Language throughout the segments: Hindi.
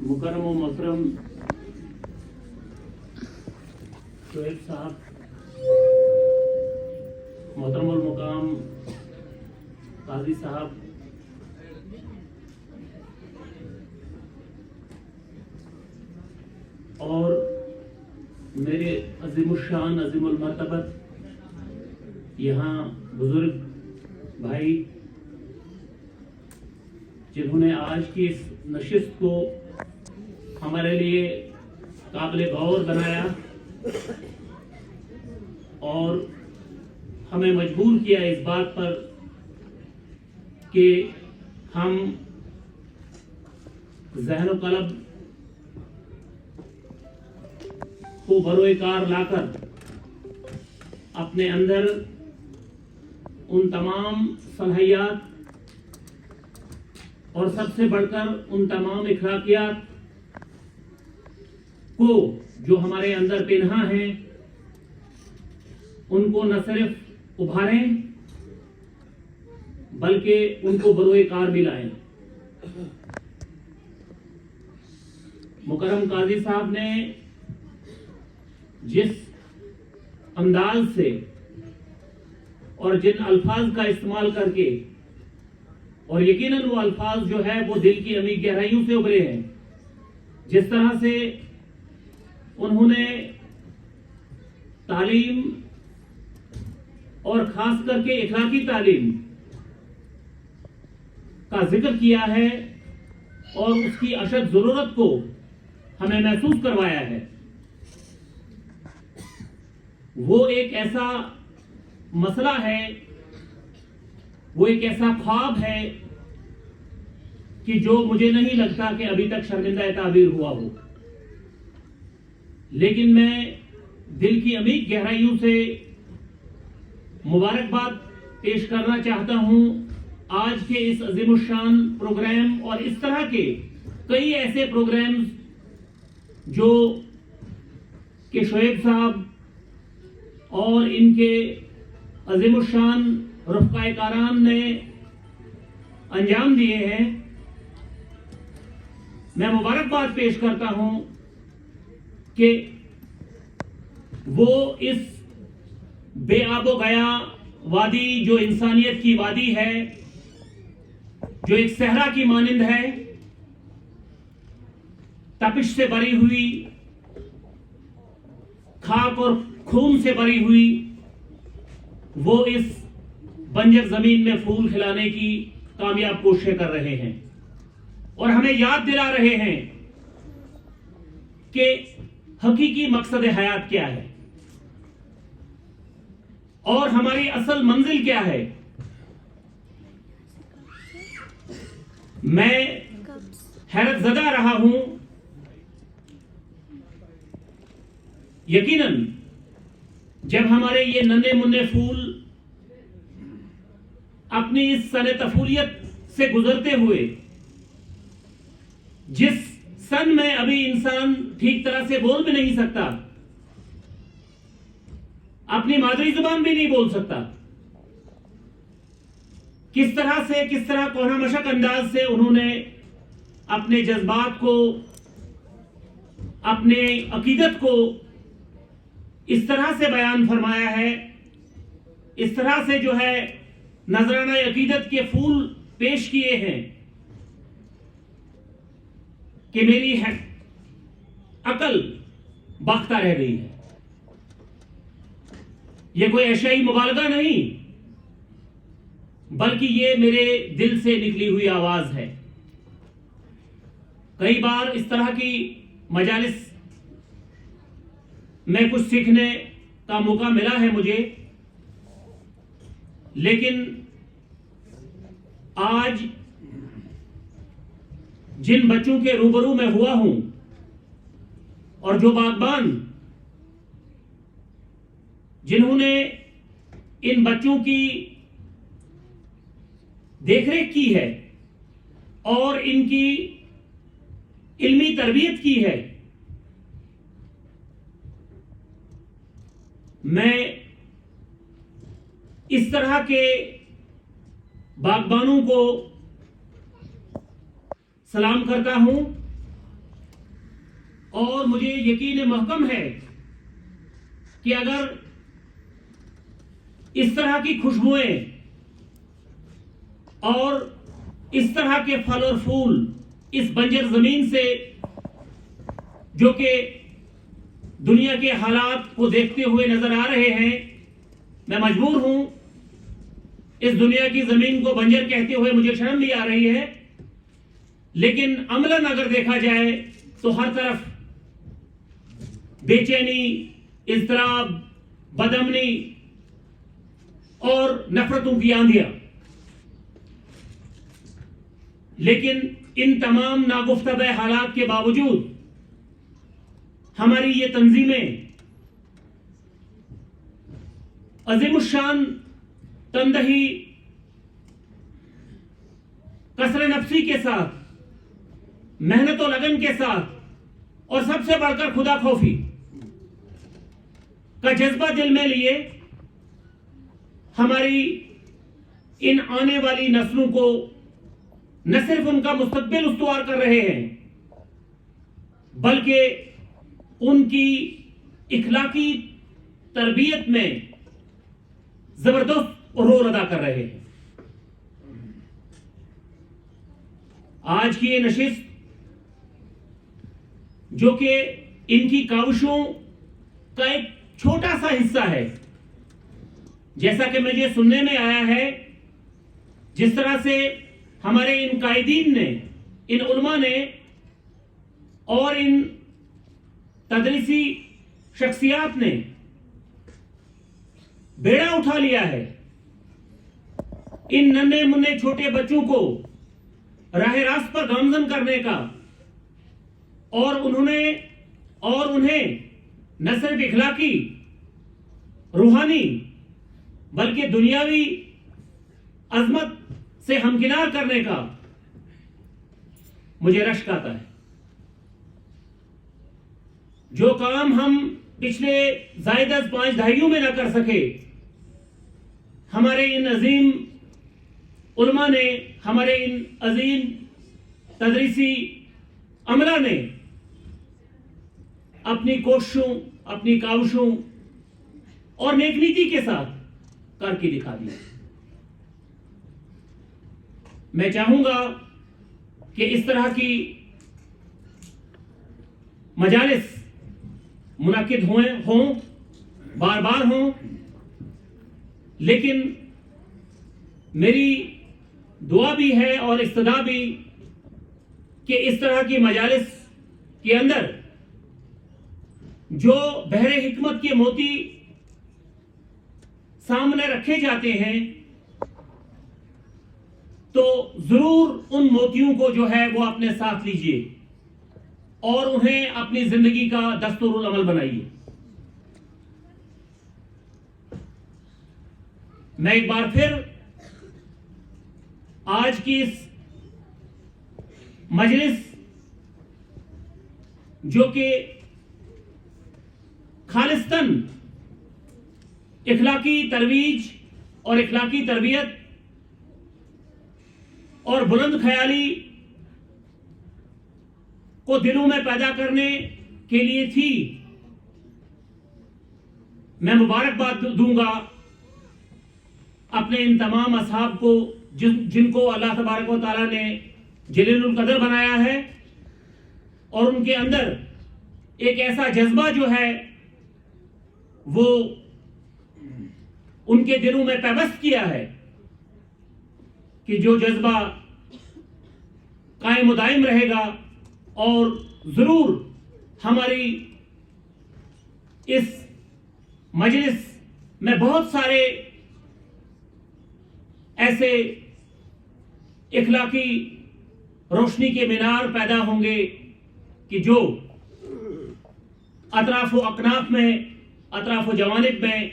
मुकर्रम व मोहतरम शोएब साहब, मोहतरम उल मुकाम काजी साहब, और मेरे अजीमुशान अजीमुल मर्तबत यहाँ बुजुर्ग भाई जिन्होंने आज की इस नशिस्त को हमारे लिए काबिल गौर बनाया और हमें मजबूर किया इस बात पर कि हम ज़हन क़ल्ब को बरोएकार लाकर अपने अंदर उन तमाम सलाहियत और सबसे बढ़कर उन तमाम इखलाकियात को जो हमारे अंदर पिन्हा हैं उनको न सिर्फ उभारें बल्कि उनको बरोएकार भी लाएं। मुकर्रम काजी साहब ने जिस अंदाज से और जिन अल्फाज का इस्तेमाल करके, और यकीनन वो अल्फाज जो है वो दिल की अमीर गहराइयों से उभरे हैं, जिस तरह से उन्होंने तालीम और खास करके इखलाकी तालीम का जिक्र किया है और उसकी अशद जरूरत को हमें महसूस करवाया है, वो एक ऐसा मसला है, वो एक ऐसा ख्वाब है कि जो मुझे नहीं लगता कि अभी तक शर्मिंदा ताबीर हुआ हो। लेकिन मैं दिल की अमीर गहराइयों से मुबारकबाद पेश करना चाहता हूं आज के इस अजीमुशान प्रोग्राम और इस तरह के कई ऐसे प्रोग्राम्स जो कि शोएब साहब और इनके अजीमुशान रफ़क़ाए कारान ने अंजाम दिए हैं। मैं मुबारकबाद पेश करता हूं कि वो इस बेआबो गया वादी जो इंसानियत की वादी है, जो एक सहरा की मानिंद है, तपिश से भरी हुई, खाक और खून से भरी हुई, वो इस बंजर जमीन में फूल खिलाने की कामयाब कोशिशें कर रहे हैं और हमें याद दिला रहे हैं कि हकीकी मकसद हयात क्या है और हमारी असल मंजिल क्या है। मैं हैरत ज़दा रहा हूं, यकीनन जब हमारे ये नन्हे मुन्ने फूल अपनी इस सने तफूलियत से गुजरते हुए, जिस सन में अभी इंसान ठीक तरह से बोल भी नहीं सकता, अपनी मादरी जुबान भी नहीं बोल सकता, किस तरह कोना मशक अंदाज से उन्होंने अपने जज्बात को, अपने अकीदत को इस तरह से बयान फरमाया है, इस तरह से जो है नजराना अकीदत के फूल पेश किए हैं कि मेरी अकल बाख्ता रह गई है। ये कोई ऐशाई मुबालगा नहीं, बल्कि ये मेरे दिल से निकली हुई आवाज है। कई बार इस तरह की मजालिस में कुछ सीखने का मौका मिला है मुझे, लेकिन आज जिन बच्चों के रूबरू में हुआ हूं और जो बागबान जिन्होंने इन बच्चों की देखरेख की है और इनकी इल्मी तरबियत की है, मैं इस तरह के बागबानों को सलाम करता हूं और मुझे यकीन महकम है कि अगर इस तरह की खुशबुएं और इस तरह के फल और फूल इस बंजर जमीन से, जो कि दुनिया के हालात को देखते हुए नजर आ रहे हैं, मैं मजबूर हूं, इस दुनिया की जमीन को बंजर कहते हुए मुझे शर्म भी आ रही है, लेकिन अमलन अगर देखा जाए तो हर तरफ बेचैनी, इज़्तिराब, बदअमनी और नफरतों की आंधियां। लेकिन इन तमाम नागुफ्तबे हालात के बावजूद हमारी ये तंजीमें अज़ीमुश्शान तंदही, कसर नफ्सी के साथ, मेहनत और लगन के साथ और सबसे बढ़कर खुदा खौफी का जज्बा दिल में लिए हमारी इन आने वाली नस्लों को न सिर्फ उनका मुस्तकबिल उस्तवार कर रहे हैं, बल्कि उनकी इखलाकी तरबियत में जबरदस्त रोल अदा कर रहे हैं। आज की ये नशिस्त, जो कि इनकी काविशों का एक छोटा सा हिस्सा है, जैसा कि मुझे सुनने में आया है, जिस तरह से हमारे इन कायदीन ने, इन उलमा ने और इन तदरीसी शख्सियात ने बेड़ा उठा लिया है इन नन्हे मुन्ने छोटे बच्चों को राह रास्त पर गामजन करने का, और उन्हें न सिर्फ इखलाकी, रूहानी, बल्कि दुनियावी अजमत से हमकिनार करने का मुझे रश्क आता है। जो काम हम पिछले ज़ायद 5 दहाइयों में न कर सके, हमारे इन अजीम उलमा ने, हमारे इन अजीम तदरीसी अमला ने अपनी कोशिशों, अपनी काविशों और नेकनीति के साथ करके दिखा दिया। मैं चाहूंगा कि इस तरह की मजालिस मुनाकिद हों, बार बार हों, लेकिन मेरी दुआ भी है और इस्तदा भी कि इस तरह की मजालिस के अंदर जो बहरे हिकमत के मोती सामने रखे जाते हैं, तो जरूर उन मोतियों को जो है वो अपने साथ लीजिए और उन्हें अपनी जिंदगी का दस्तूरुल अमल बनाइए। मैं एक बार फिर आज की इस मजलिस, जो कि खालिस्तन इखलाकी तरवीज और इखलाकी तरबियत और बुलंद ख्याली को दिलों में पैदा करने के लिए थी, मैं मुबारकबाद दूंगा अपने इन तमाम असहाब को जिनको अल्लाह तबारक व तआला ने जलीलुल कदर बनाया है और उनके अंदर एक ऐसा जज्बा जो है वो उनके दिलों में पैबस्त किया है कि जो जज्बा कायम दायम रहेगा और जरूर हमारी इस मजलिस में बहुत सारे ऐसे इखलाकी रोशनी के मीनार पैदा होंगे कि जो अतराफ व अकनाफ में, अतराफ व जवानिब में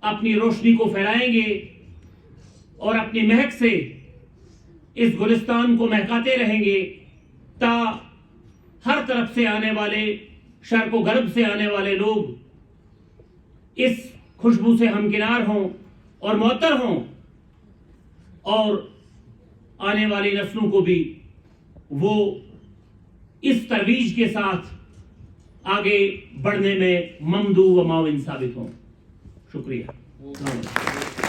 अपनी रोशनी को फैलाएंगे और अपनी महक से इस गुलिस्तान को महकाते रहेंगे, ता हर तरफ से आने वाले, शर्क व गर्ब से आने वाले लोग इस खुशबू से हमकिनार हों और मुअत्तर हों और आने वाली नस्लों को भी वो इस तरवीज के साथ आगे बढ़ने में ममदू व माविन साबित हों। शुक्रिया।